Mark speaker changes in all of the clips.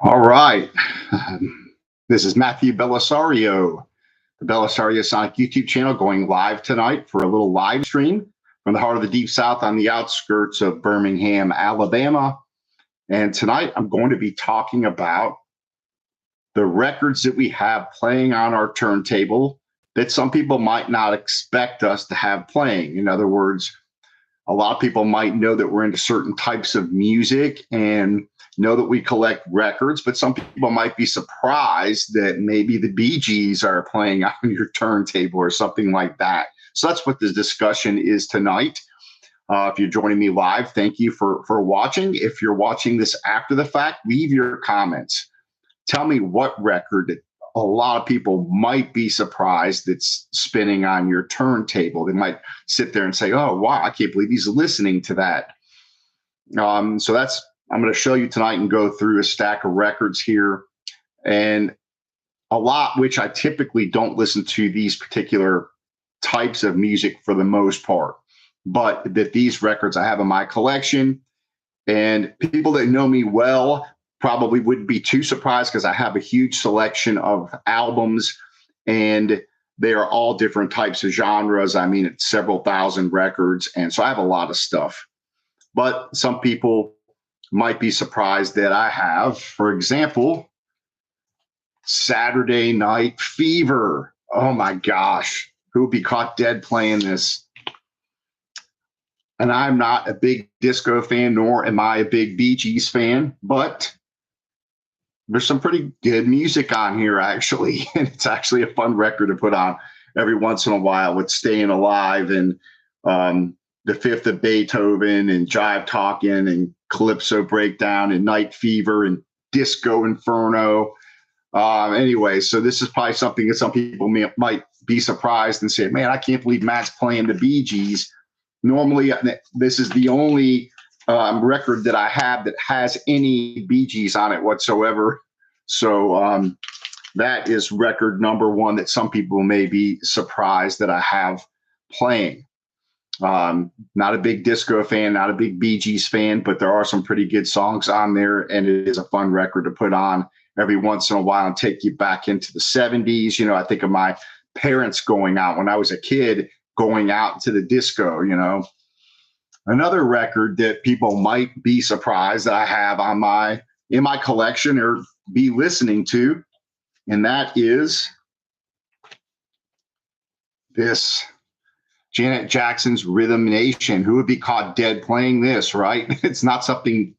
Speaker 1: All right. This is Matthew Bellisario, the BellisarioSonic YouTube channel, going live tonight for a little live stream from the heart of the Deep South on the outskirts of Birmingham, Alabama. And tonight I'm going to be talking about the records that we have playing on our turntable that some people might not expect us to have playing. In other words, a lot of people might know that we're into certain types of music and know that we collect records, but some people might be surprised that maybe the Bee Gees are playing on your turntable or something like that. So that's what the discussion is tonight. If you're joining me live, thank you for watching. If you're watching this after the fact, leave your comments. Tell me what record a lot of people might be surprised that's spinning on your turntable. They might sit there and say, oh, wow, I can't believe he's listening to that. So that's, I'm going to show you tonight and go through a stack of records here, and a lot which I typically don't listen to these particular types of music for the most part, but that these records I have in my collection, and people that know me well probably wouldn't be too surprised because I have a huge selection of albums, and they are all different types of genres. I mean, it's several thousand records, and so I have a lot of stuff. But some people might be surprised that I have, for example, Saturday Night Fever. Oh my gosh, who would be caught dead playing this? And I'm not a big disco fan, nor am I a big Bee Gees fan, but there's some pretty good music on here, actually. And it's actually a fun record to put on every once in a while with Staying Alive and The Fifth of Beethoven and Jive Talkin' and Calypso Breakdown and Night Fever and Disco Inferno. Anyway, so this is probably something that some people might be surprised and say, man, I can't believe Matt's playing the Bee Gees. Normally, this is the only record that I have that has any Bee Gees on it whatsoever. So that is record number one that some people may be surprised that I have playing. Not a big disco fan, not a big Bee Gees fan, but there are some pretty good songs on there, and it is a fun record to put on every once in a while and take you back into the 70s. You know, I think of my parents going out when I was a kid, going out to the disco, you know. Another record that people might be surprised that I have in my collection or be listening to, and that is this Janet Jackson's Rhythm Nation. Who would be caught dead playing this, right? It's not something,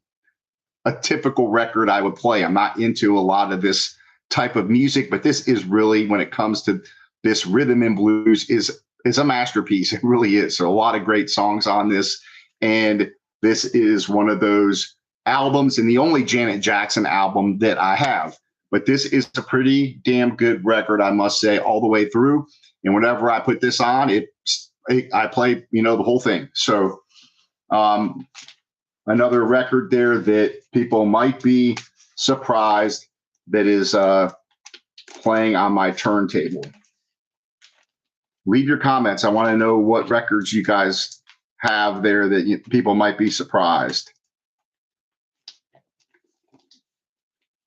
Speaker 1: a typical record I would play. I'm not into a lot of this type of music, but this is really, when it comes to this rhythm and blues, is a masterpiece. It really is. So a lot of great songs on this. And this is one of those albums, and the only Janet Jackson album that I have. But this is a pretty damn good record, I must say, all the way through. And whenever I put this on, I play, you know, the whole thing. So another record there that people might be surprised that is playing on my turntable. Leave your comments. I want to know what records you guys have there that people might be surprised.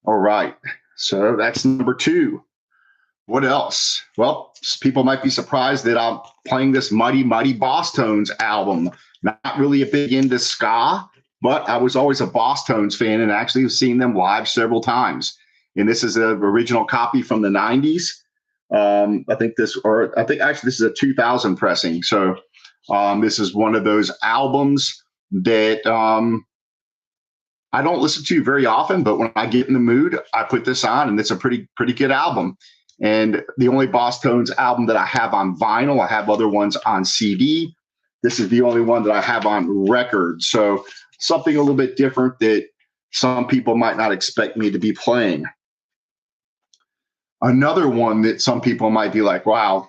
Speaker 1: All right. So that's number two. What else? Well, people might be surprised that I'm playing this Mighty Mighty Boss Tones album. Not really a big into ska, but I was always a Boss Tones fan and actually have seen them live several times. And this is an original copy from the 90s. I think actually this is a 2000 pressing. So this is one of those albums that I don't listen to very often, but when I get in the mood, I put this on, and it's a pretty good album. And the only Boss Tones album that I have on vinyl. I have other ones on CD. This is the only one that I have on record. So something a little bit different that some people might not expect me to be playing. Another one that some people might be like, wow,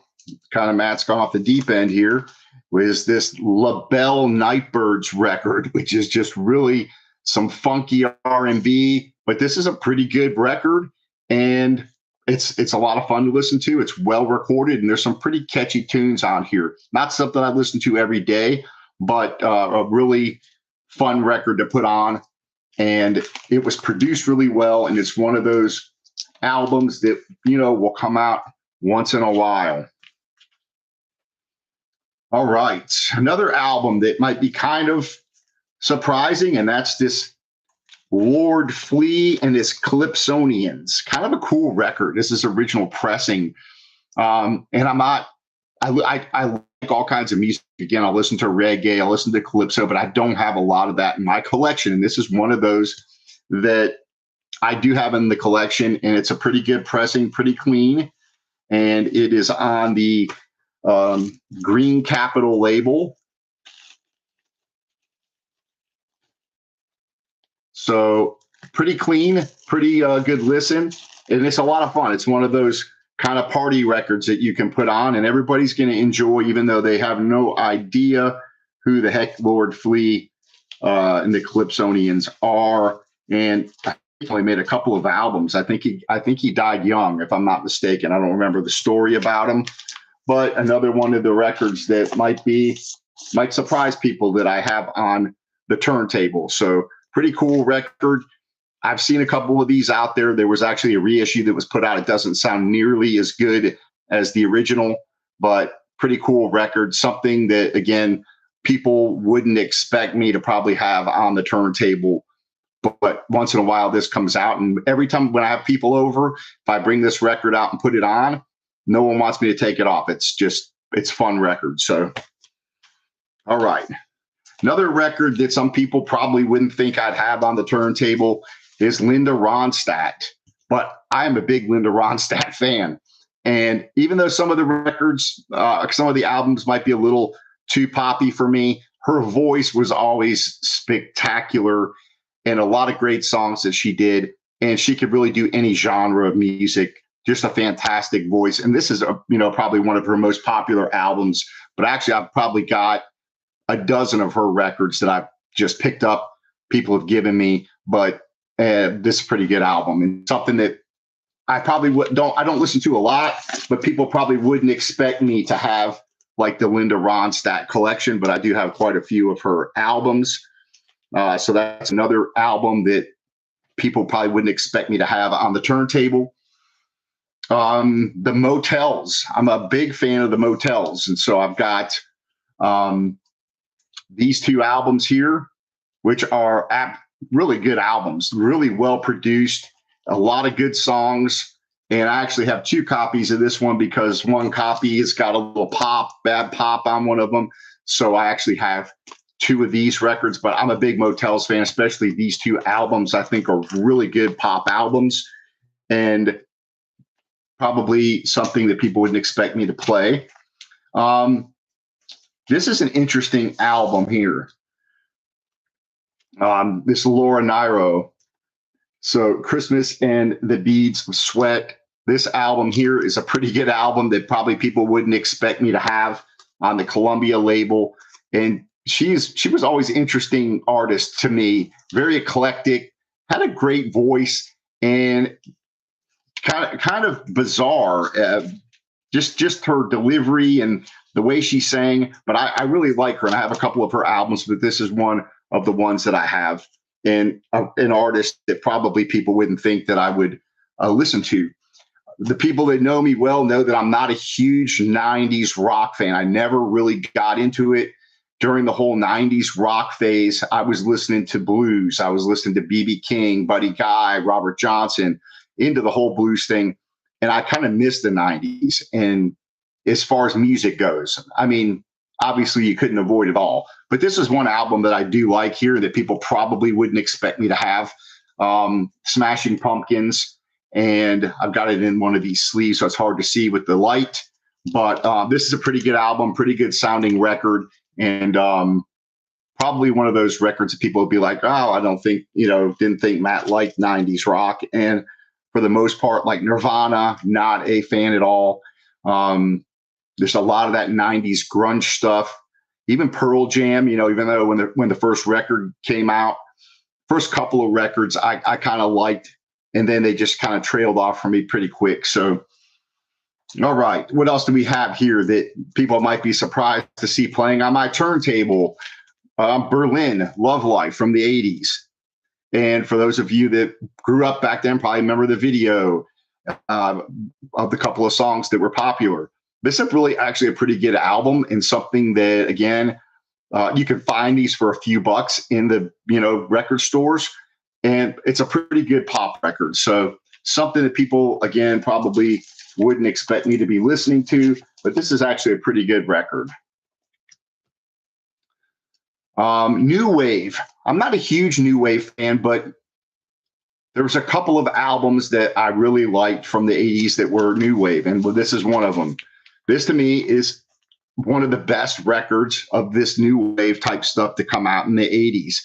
Speaker 1: kind of Matt's gone off the deep end here, was this LaBelle Nightbirds record, which is just really some funky R&B, but this is a pretty good record, and it's a lot of fun to listen to. It's well recorded, and there's some pretty catchy tunes on here. Not something I listen to every day, but a really fun record to put on. and it was produced really well. And it's one of those albums that, will come out once in a while. All right. Another album that might be kind of surprising, and that's this Lord Flea and his Calypsonians. Kind of a cool record. This is original pressing. And I like all kinds of music. Again, I'll listen to reggae, I'll listen to calypso, but I don't have a lot of that in my collection. And this is one of those that I do have in the collection, and it's a pretty good pressing, pretty clean. And it is on the Green Capital label. So pretty clean, pretty good listen. And it's a lot of fun. It's one of those kind of party records that you can put on and everybody's going to enjoy, even though they have no idea who the heck Lord Flea and the Calypsonians are. And he only made a couple of albums. I think he died young, if I'm not mistaken. I don't remember the story about him, but another one of the records that might surprise people that I have on the turntable. So pretty cool record. I've seen a couple of these out there. There was actually a reissue that was put out. It doesn't sound nearly as good as the original, but pretty cool record. Something that, again, people wouldn't expect me to probably have on the turntable. But once in a while, this comes out. And every time when I have people over, if I bring this record out and put it on, no one wants me to take it off. It's fun record. So, all right. Another record that some people probably wouldn't think I'd have on the turntable is Linda Ronstadt. But I am a big Linda Ronstadt fan. And even though some of the records, some of the albums might be a little too poppy for me, her voice was always spectacular and a lot of great songs that she did. And she could really do any genre of music. Just a fantastic voice. And this is, probably one of her most popular albums. But actually, I've probably got a dozen of her records that I've just picked up, people have given me, but this is a pretty good album and something that I probably don't listen to a lot, but people probably wouldn't expect me to have like the Linda Ronstadt collection, but I do have quite a few of her albums. So that's another album that people probably wouldn't expect me to have on the turntable. The Motels. I'm a big fan of the Motels. And so I've got these two albums here, which are really good albums, really well produced, a lot of good songs. And I actually have two copies of this one because one copy has got a little bad pop on one of them. So I actually have two of these records, but I'm a big Motels fan, especially these two albums I think are really good pop albums and probably something that people wouldn't expect me to play. This is an interesting album here. This Laura Nyro. So Christmas and the Beads of Sweat. This album here is a pretty good album that probably people wouldn't expect me to have on the Columbia label. And she was always an interesting artist to me, very eclectic, had a great voice and kind of bizarre. Just her delivery and the way she sang. But I really like her, and I have a couple of her albums, but this is one of the ones that I have, and an artist that probably people wouldn't think that I would listen to. The people that know me well know that I'm not a huge 90s rock fan. I never really got into it. During the whole 90s rock phase, I was listening to blues. I was listening to B.B. King, Buddy Guy, Robert Johnson, into the whole blues thing. And I kind of missed the 90s. And as far as music goes, I mean, obviously you couldn't avoid it all. But this is one album that I do like here that people probably wouldn't expect me to have. Smashing Pumpkins. And I've got it in one of these sleeves, so it's hard to see with the light. But this is a pretty good album, pretty good sounding record. And probably one of those records that people would be like, oh, I don't think, didn't think Matt liked 90s rock. And for the most part, like Nirvana, not a fan at all. There's a lot of that 90s grunge stuff. Even Pearl Jam, even though when the first record came out, first couple of records I kind of liked, and then they just kind of trailed off for me pretty quick. So, all right, what else do we have here that people might be surprised to see playing on my turntable? Berlin, Love Life from the 80s. And for those of you that grew up back then, probably remember the video of the couple of songs that were popular. This is really actually a pretty good album, and something that, again, you can find these for a few bucks in the record stores, and it's a pretty good pop record. So something that people, again, probably wouldn't expect me to be listening to, but this is actually a pretty good record. New Wave. I'm not a huge New Wave fan, but there was a couple of albums that I really liked from the 80s that were New Wave, and this is one of them. This, to me, is one of the best records of this New Wave type stuff to come out in the 80s.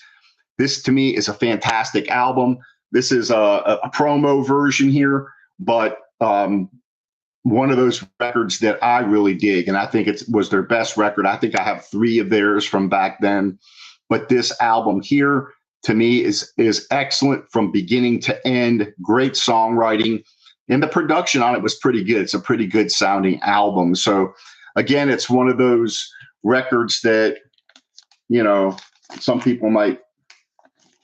Speaker 1: This, to me, is a fantastic album. This is a promo version here, but one of those records that I really dig, and I think it was their best record. I think I have 3 of theirs from back then, but this album here, to me, is excellent from beginning to end. Great songwriting, and the production on it was pretty good. It's a pretty good sounding album. So again, it's one of those records that, some people might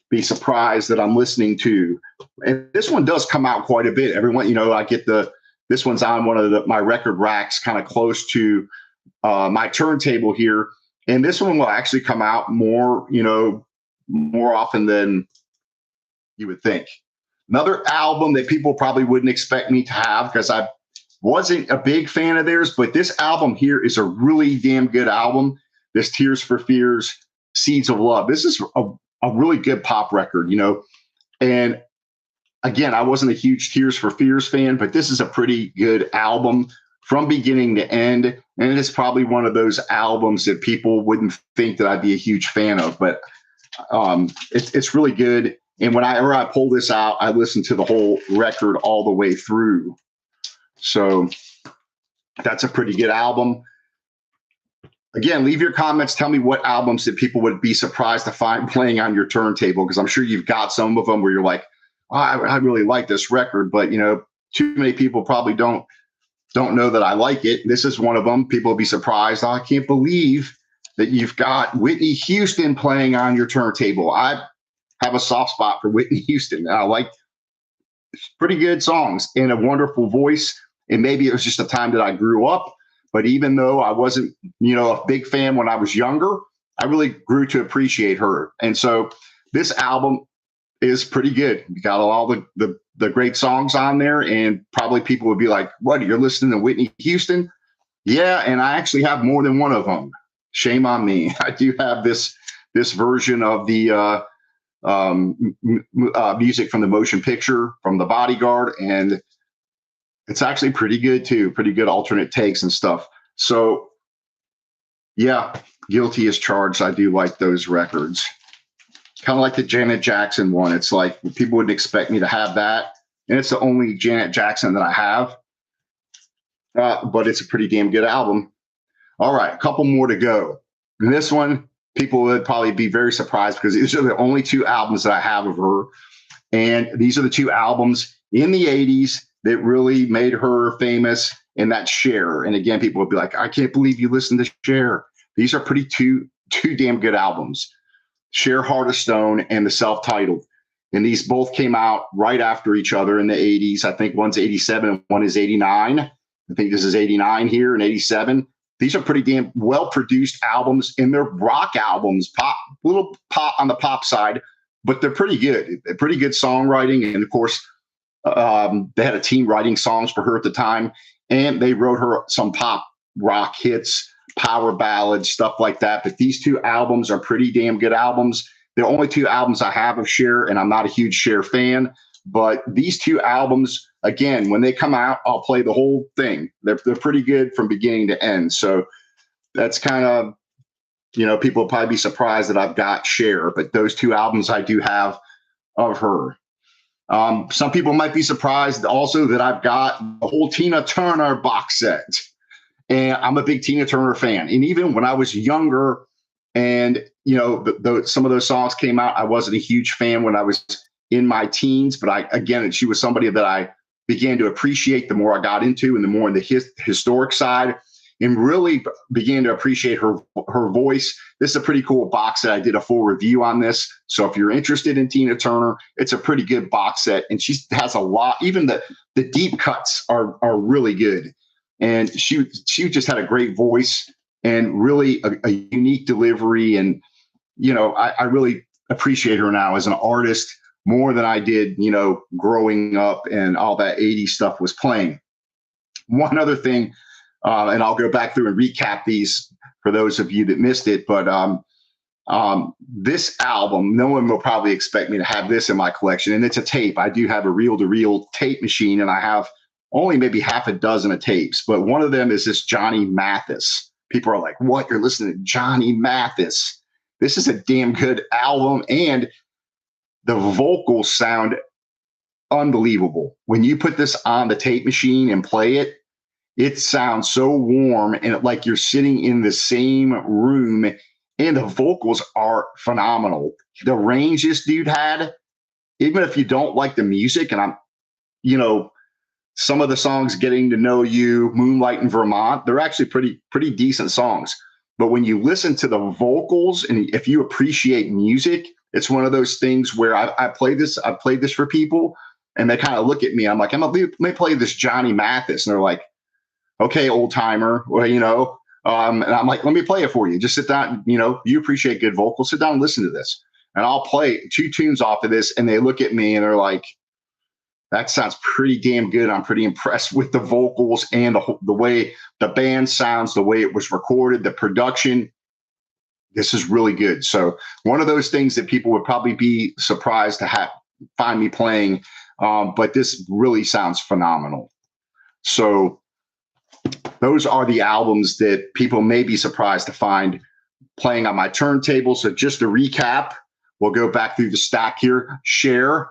Speaker 1: be surprised that I'm listening to. And this one does come out quite a bit. Everyone, I get this one's on one of my record racks kind of close to my turntable here. And this one will actually come out more often than you would think. Another album that people probably wouldn't expect me to have, because I wasn't a big fan of theirs, but this album here is a really damn good album. This Tears for Fears, Seeds of Love. This is a really good pop record, and again, I wasn't a huge Tears for Fears fan, but this is a pretty good album from beginning to end. And it's probably one of those albums that people wouldn't think that I'd be a huge fan of, but it's really good. And whenever I pull this out, I listen to the whole record all the way through. So that's a pretty good album. Again, leave your comments. Tell me what albums that people would be surprised to find playing on your turntable, because I'm sure you've got some of them where you're like, oh, I really like this record, but too many people probably don't know that I like it. This is one of them. People will be surprised. Oh, I can't believe that you've got Whitney Houston playing on your turntable. I have a soft spot for Whitney Houston. I like pretty good songs and a wonderful voice. And maybe it was just a time that I grew up. But even though I wasn't, a big fan when I was younger, I really grew to appreciate her. And so this album is pretty good. You got all the great songs on there, and probably people would be like, what, you're listening to Whitney Houston? Yeah, and I actually have more than one of them. Shame on me. I do have this version of the music from the motion picture from The Bodyguard, and it's actually pretty good too. Pretty good alternate takes and stuff. So yeah, Guilty as Charged. I do like those records. Kind of like the Janet Jackson one. It's like people wouldn't expect me to have that, and it's the only Janet Jackson that I have. But it's a pretty damn good album. All right, a couple more to go. And this one, people would probably be very surprised, because these are the only 2 albums that I have of her. And these are the 2 albums in the 80s that really made her famous, and that's Cher. And again, people would be like, I can't believe you listen to Cher. These are two damn good albums. Cher, Heart of Stone, and the self-titled. And these both came out right after each other in the 80s. I think one's 87 and one is 89. I think this is 89 here and 87. These are pretty damn well-produced albums, and they're rock albums, little pop on the pop side, but they're pretty good. They're pretty good songwriting. And of course, they had a team writing songs for her at the time, and they wrote her some pop rock hits, power ballads, stuff like that. But these 2 albums are pretty damn good albums. They're only 2 albums I have of Cher, and I'm not a huge Cher fan. But these 2 albums, again, when they come out, I'll play the whole thing. They're pretty good from beginning to end. So that's kind of, people will probably be surprised that I've got Cher, but those 2 albums I do have of her. Some people might be surprised also that I've got the whole Tina Turner box set. And I'm a big Tina Turner fan. And even when I was younger and, some of those songs came out, I wasn't a huge fan when I was in my teens. But she was somebody that I began to appreciate the more I got into, and the more in the historic side. and really began to appreciate her voice. This is a pretty cool box set. I did a full review on this. So if you're interested in Tina Turner, it's a pretty good box set. And she has a lot, even the deep cuts are really good. And she just had a great voice and really a unique delivery. And, I really appreciate her now as an artist more than I did, growing up and all that 80s stuff was playing. One other thing, and I'll go back through and recap these for those of you that missed it, but this album, no one will probably expect me to have this in my collection, and it's a tape. I do have a reel-to-reel tape machine, and I have only maybe half a dozen of tapes, but one of them is this Johnny Mathis. People are like, what? You're listening to Johnny Mathis? This is a damn good album, and the vocals sound unbelievable. When you put this on the tape machine and play it, it sounds so warm and like you're sitting in the same room, and the vocals are phenomenal. The range this dude had, even if you don't like the music, and some of the songs, Getting to Know You, Moonlight in Vermont, they're actually pretty decent songs. But when you listen to the vocals, and if you appreciate music, it's one of those things where I played this for people, and they kind of look at me. I'm like, let me play this Johnny Mathis. And they're like, okay, old timer. Well, and I'm like, let me play it for you. Just sit down. You appreciate good vocals. Sit down and listen to this. And I'll play 2 tunes off of this. And they look at me and they're like, that sounds pretty damn good. I'm pretty impressed with the vocals and the way the band sounds, the way it was recorded, the production. This is really good. So one of those things that people would probably be surprised to find me playing, but this really sounds phenomenal. So those are the albums that people may be surprised to find playing on my turntable. So just to recap, we'll go back through the stack here. Cher,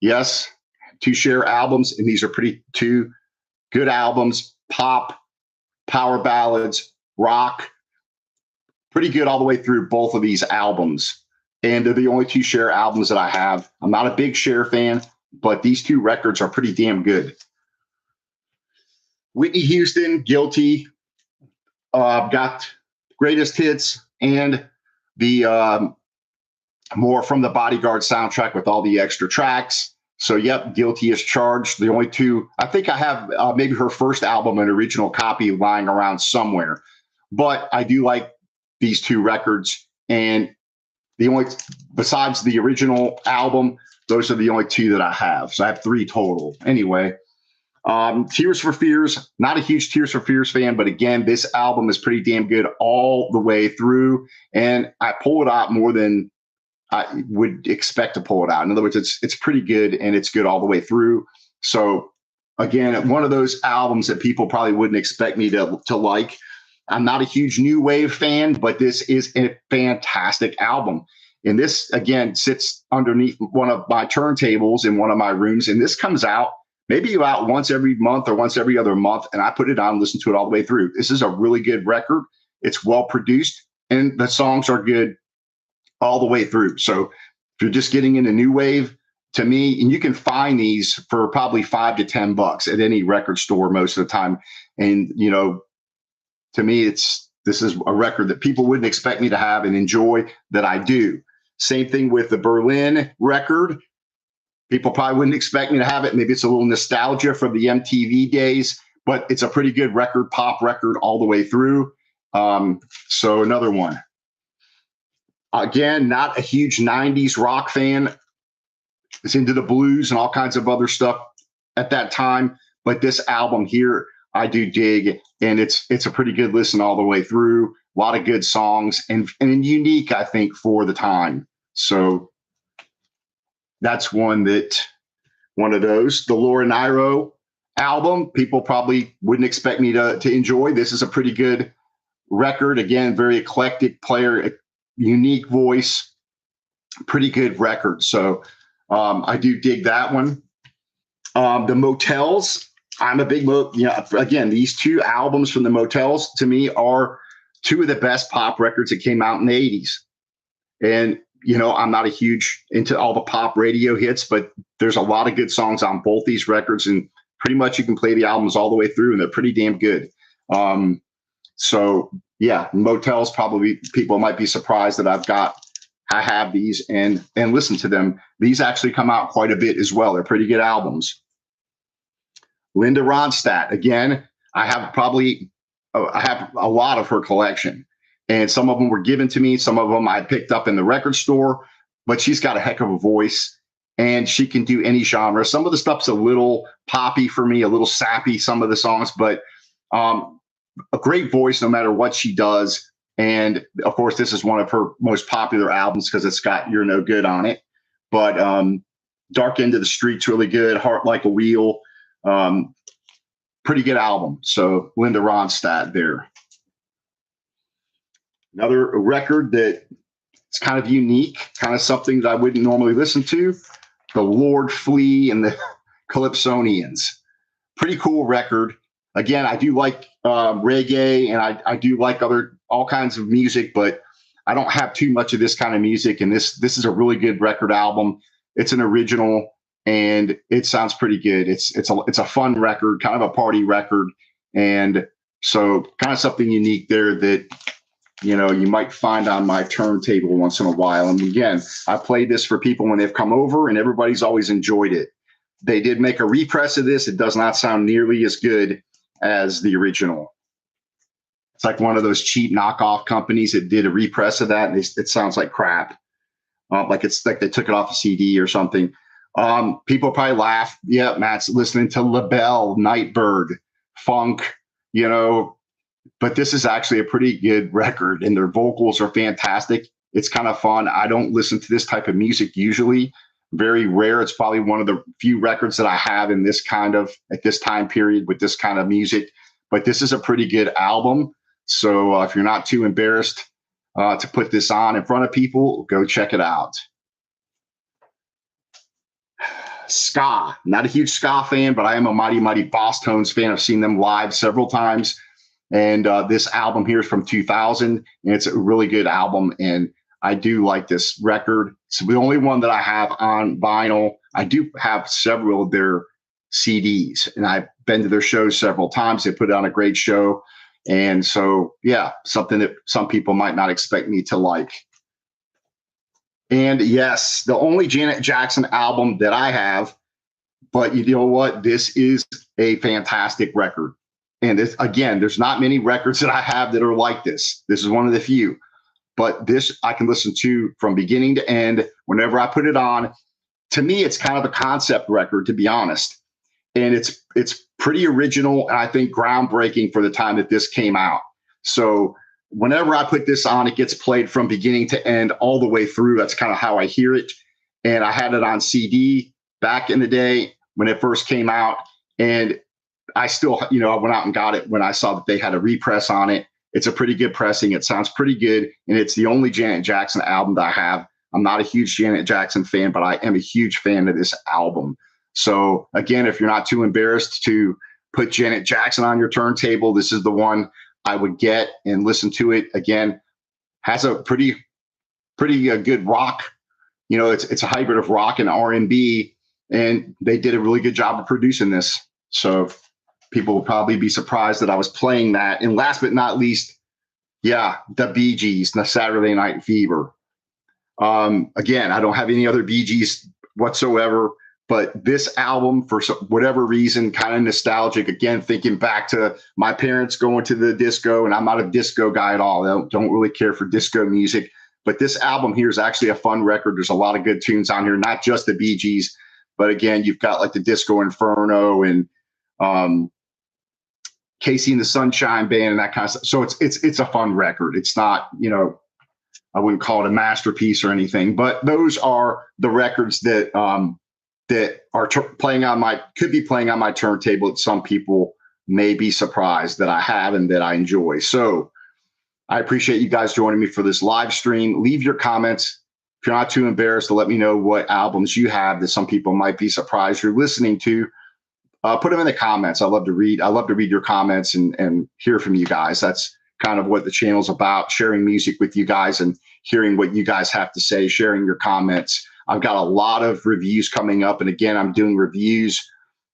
Speaker 1: yes, 2 Cher albums, and these are 2 good albums. Pop, power ballads, rock, pretty good all the way through both of these albums. And they're the only 2 Cher albums that I have. I'm not a big Cher fan, but these 2 records are pretty damn good. Whitney Houston, Guilty, got greatest hits and the more from the Bodyguard soundtrack with all the extra tracks. So, yep, Guilty as Charged. The only 2, I think I have maybe her first album, an original copy lying around somewhere. But I do like these 2 records. And besides the original album, those are the only 2 that I have. So I have 3 total. Anyway, Tears for Fears, not a huge Tears for Fears fan, but again, this album is pretty damn good all the way through. And I pull it out more than I would expect to pull it out. In other words, it's pretty good, and it's good all the way through. So again, one of those albums that people probably wouldn't expect me to like. I'm not a huge new wave fan, but this is a fantastic album. And this, again, sits underneath one of my turntables in one of my rooms. And this comes out maybe about once every month or once every other month. And I put it on and listen to it all the way through. This is a really good record. It's well produced, and the songs are good all the way through. So if you're just getting into new wave, to me, and you can find these for probably $5 to $10 at any record store most of the time. And, to me, this is a record that people wouldn't expect me to have and enjoy, that I do. Same thing with the Berlin record. People probably wouldn't expect me to have it. Maybe it's a little nostalgia from the MTV days, but it's a pretty good record, pop record all the way through. So another one. Again, not a huge 90s rock fan. It's into the blues and all kinds of other stuff at that time. But this album here, I do dig, and it's a pretty good listen all the way through. A lot of good songs and unique, I think, for the time. So that's one of those. The Laura Nyro album, people probably wouldn't expect me to enjoy. This is a pretty good record. Again, very eclectic player, unique voice, pretty good record. So I do dig that one. The Motels, I'm a big, again, these 2 albums from the Motels to me are 2 of the best pop records that came out in the 80s. And, I'm not a huge into all the pop radio hits, but there's a lot of good songs on both these records, and pretty much you can play the albums all the way through, and they're pretty damn good. So yeah, motels, probably people might be surprised that I have these and listen to them. These actually come out quite a bit as well. They're pretty good albums. Linda Ronstadt, again, I have a lot of her collection, and some of them were given to me. Some of them I picked up in the record store, but she's got a heck of a voice and she can do any genre. Some of the stuff's a little poppy for me, a little sappy, some of the songs, but a great voice no matter what she does. And of course, this is one of her most popular albums because it's got You're No Good on it. But Dark End of the Street's really good. Heart Like a Wheel. Pretty good album. So Linda Ronstadt there. Another record that it's kind of unique, kind of something that I wouldn't normally listen to. The Lord Flea and the Calypsonians. Pretty cool record. Again, I do like reggae and I do like all kinds of music, but I don't have too much of this kind of music. And this is a really good record album. It's an original and it sounds pretty good. It's a fun record, kind of a party record. And so kind of something unique there that, you might find on my turntable once in a while. And again, I played this for people when they've come over and everybody's always enjoyed it. They did make a repress of this. It does not sound nearly as good as the original. It's like one of those cheap knockoff companies that did a repress of that, and it sounds like crap. Like it's like they took it off a CD or something. People probably laugh. Yeah, Matt's listening to LaBelle, Nightbird, funk, but this is actually a pretty good record, and their vocals are fantastic. It's kind of fun. I don't listen to this type of music usually. Very rare. It's probably one of the few records that I have in this at this time period with this kind of music. But this is a pretty good album. So if you're not too embarrassed to put this on in front of people, go check it out. Ska. Not a huge ska fan, but I am a Mighty Mighty Boss Tones fan. I've seen them live several times. And this album here is from 2000, and it's a really good album. And I do like this record. It's the only one that I have on vinyl. I do have several of their CDs, and I've been to their shows several times. They put on a great show. And so, yeah, something that some people might not expect me to like. And yes, the only Janet Jackson album that I have, but you know what? This is a fantastic record. And this, again, there's not many records that I have that are like this. This is one of the few. But this I can listen to from beginning to end whenever I put it on. To me, it's kind of a concept record, to be honest. And it's pretty original and I think groundbreaking for the time that this came out. So whenever I put this on, it gets played from beginning to end all the way through. That's kind of how I hear it. And I had it on CD back in the day when it first came out. And I still, I went out and got it when I saw that they had a repress on it. It's a pretty good pressing. It sounds pretty good. And it's the only Janet Jackson album that I have. I'm not a huge Janet Jackson fan, but I am a huge fan of this album. So again, if you're not too embarrassed to put Janet Jackson on your turntable, this is the one I would get and listen to it. Again, has a pretty good rock. It's a hybrid of rock and R&B, and they did a really good job of producing this. So people will probably be surprised that I was playing that. And last but not least, the Bee Gees, the Saturday Night Fever. Again, I don't have any other Bee Gees whatsoever, but this album, for whatever reason, kind of nostalgic. Again, thinking back to my parents going to the disco, and I'm not a disco guy at all. I don't really care for disco music. But this album here is actually a fun record. There's a lot of good tunes on here, not just the Bee Gees, but again, you've got like the Disco Inferno and Casey and the Sunshine Band and that kind of stuff. So it's a fun record. It's not, I wouldn't call it a masterpiece or anything, but those are the records that that are could be playing on my turntable that some people may be surprised that I have and that I enjoy. So I appreciate you guys joining me for this live stream. Leave your comments. If you're not too embarrassed to let me know what albums you have that some people might be surprised you're listening to. Put them in the comments. I love to read your comments and hear from you guys. That's kind of what the channel's about, sharing music with you guys and hearing what you guys have to say, sharing your comments. I've got a lot of reviews coming up. And again, I'm doing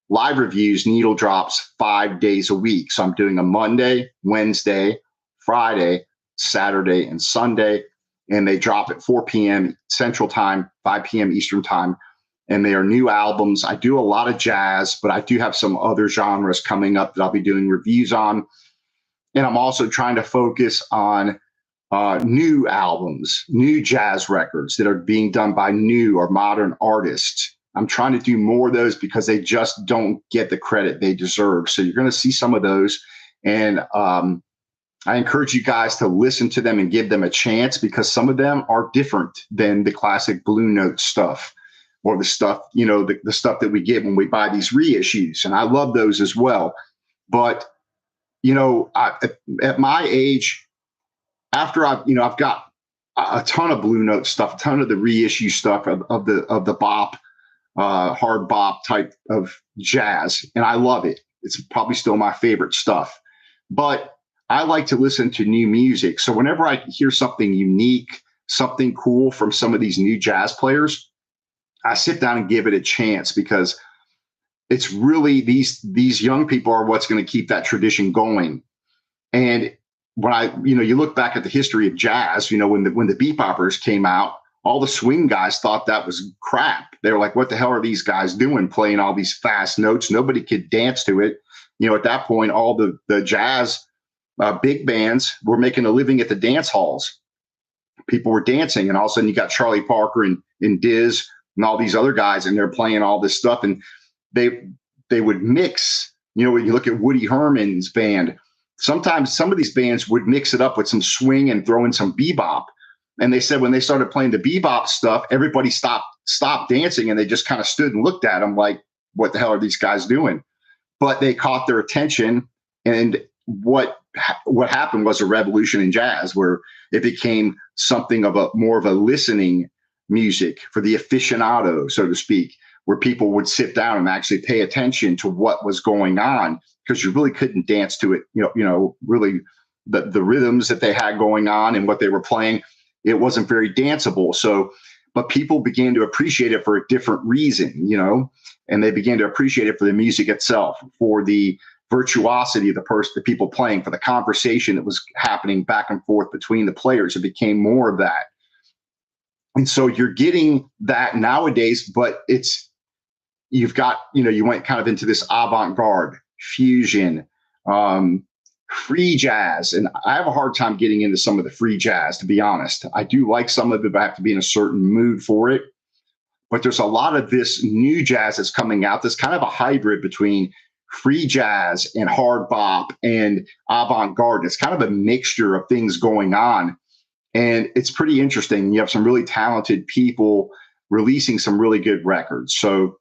Speaker 1: live reviews, needle drops 5 days a week. So I'm doing a Monday, Wednesday, Friday, Saturday, and Sunday. And they drop at 4 p.m. Central Time, 5 p.m. Eastern Time. And they are new albums. I do a lot of jazz, but I do have some other genres coming up that I'll be doing reviews on. And I'm also trying to focus on new albums, new jazz records that are being done by new or modern artists. I'm trying to do more of those because they just don't get the credit they deserve. So you're going to see some of those. And I encourage you guys to listen to them and give them a chance, because some of them are different than the classic Blue Note stuff, or the stuff, the stuff that we get when we buy these reissues. And I love those as well. But, at my age, after I've got a ton of Blue Note stuff, a ton of the reissue stuff of the bop, hard bop type of jazz, and I love it. It's probably still my favorite stuff. But I like to listen to new music. So whenever I hear something unique, something cool from some of these new jazz players, I sit down and give it a chance, because it's really these young people are what's going to keep that tradition going. And when you look back at the history of jazz, when the beboppers came out, all the swing guys thought that was crap. They were like, what the hell are these guys doing, playing all these fast notes? Nobody could dance to it. At that point, all the jazz big bands were making a living at the dance halls. People were dancing, and all of a sudden you got Charlie Parker and Diz and all these other guys, and they're playing all this stuff. And they would mix, when you look at Woody Herman's band, sometimes some of these bands would mix it up with some swing and throw in some bebop. And they said when they started playing the bebop stuff, everybody stopped dancing, and they just kind of stood and looked at them like, what the hell are these guys doing? But they caught their attention, and what happened was a revolution in jazz, where it became something of more of a listening music for the aficionado, so to speak, where people would sit down and actually pay attention to what was going on, because you really couldn't dance to it. Really the rhythms that they had going on and what they were playing, it wasn't very danceable. So, but people began to appreciate it for a different reason, and they began to appreciate it for the music itself, for the virtuosity of the people playing, for the conversation that was happening back and forth between the players. It became more of that. And so you're getting that nowadays, but you've got, you went kind of into this avant-garde, fusion, free jazz. And I have a hard time getting into some of the free jazz, to be honest. I do like some of it, but I have to be in a certain mood for it. But there's a lot of this new jazz that's coming out that's kind of a hybrid between free jazz and hard bop and avant-garde. It's kind of a mixture of things going on. And it's pretty interesting. You have some really talented people releasing some really good records. So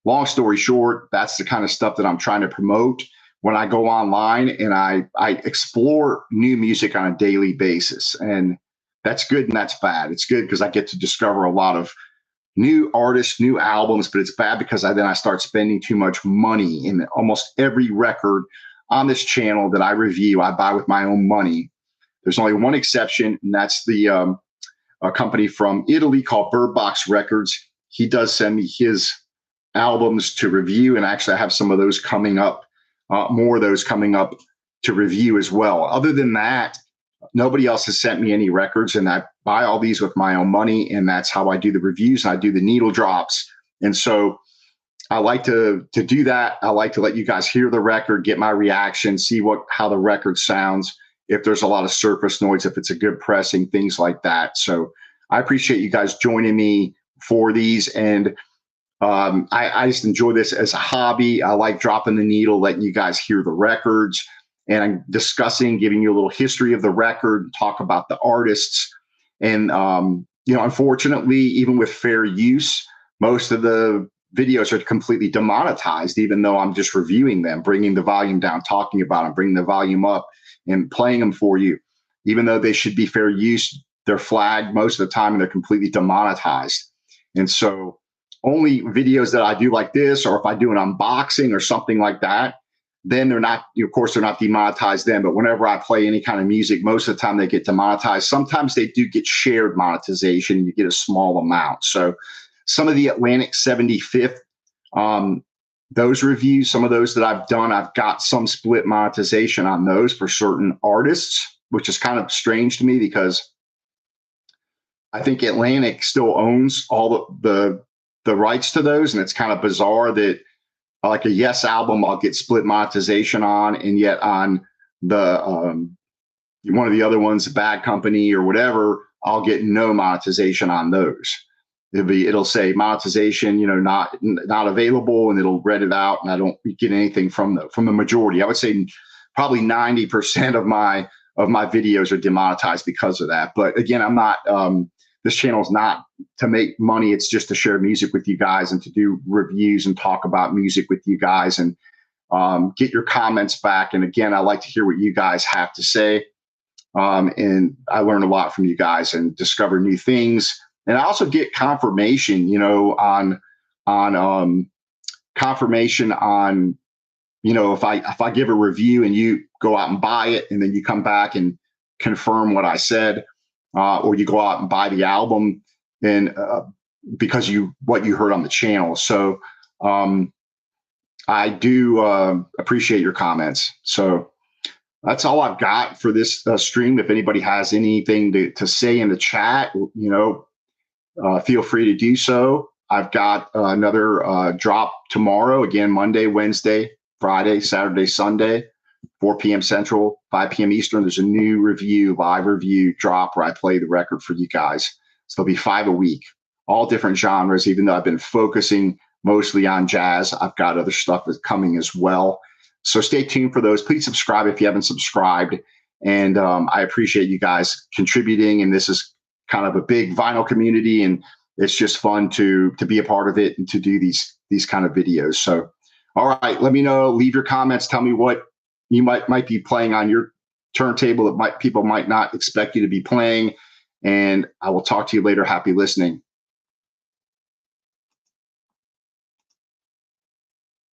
Speaker 1: long story short, that's the kind of stuff that I'm trying to promote when I go online, and I explore new music on a daily basis. And that's good and that's bad. It's good because I get to discover a lot of new artists, new albums, but it's bad because then I start spending too much money. In almost every record on this channel that I review, I buy with my own money. There's only one exception, and that's a company from Italy called Bird Box Records. He does send me his albums to review, and actually I have some of those coming up, more of those coming up to review as well. Other than that, nobody else has sent me any records, and I buy all these with my own money, and that's how I do the reviews, and I do the needle drops. And so I like to do that. I like to let you guys hear the record, get my reaction, see how the record sounds, if there's a lot of surface noise, if it's a good pressing, things like that. So I appreciate you guys joining me for these. And I just enjoy this as a hobby. I like dropping the needle, letting you guys hear the records, and I'm discussing, giving you a little history of the record, talk about the artists. And, unfortunately, even with fair use, most of the videos are completely demonetized, even though I'm just reviewing them, bringing the volume down, talking about them, bringing the volume up and playing them for you. Even though they should be fair use, they're flagged most of the time and they're completely demonetized. And so only videos that I do like this, or if I do an unboxing or something like that, then they're not, of course, they're not demonetized then. But whenever I play any kind of music, most of the time they get demonetized. Sometimes they do get shared monetization. You get a small amount. So some of the Atlantic 75th, those reviews, some of those that I've done, I've got some split monetization on those for certain artists, which is kind of strange to me because I think Atlantic still owns all the rights to those, and it's kind of bizarre that like a Yes album I'll get split monetization on, and yet on the one of the other ones, Bad Company or whatever, I'll get no monetization on those. It'll say monetization, not available, and it'll read it out, and I don't get anything from the majority. I would say probably 90% of my videos are demonetized because of that. But again, I'm not. This channel is not to make money. It's just to share music with you guys and to do reviews and talk about music with you guys and get your comments back. And again, I like to hear what you guys have to say. And I learn a lot from you guys and discover new things. And I also get confirmation, on confirmation on, if I give a review and you go out and buy it, and then you come back and confirm what I said, or you go out and buy the album, and because what you heard on the channel. So I do appreciate your comments. So that's all I've got for this stream. If anybody has anything to say in the chat, feel free to do so. I've got another drop tomorrow, again, Monday, Wednesday, Friday, Saturday, Sunday, 4 p.m. Central, 5 p.m. Eastern. There's a new live review drop where I play the record for you guys. So there'll be 5 a week, all different genres. Even though I've been focusing mostly on jazz, I've got other stuff that's coming as well. So stay tuned for those. Please subscribe if you haven't subscribed. And I appreciate you guys contributing. And this is kind of a big vinyl community, and it's just fun to be a part of it and to do these kind of videos. So, all right, let me know. Leave your comments. Tell me what you might be playing on your turntable that people might not expect you to be playing. And I will talk to you later. Happy listening.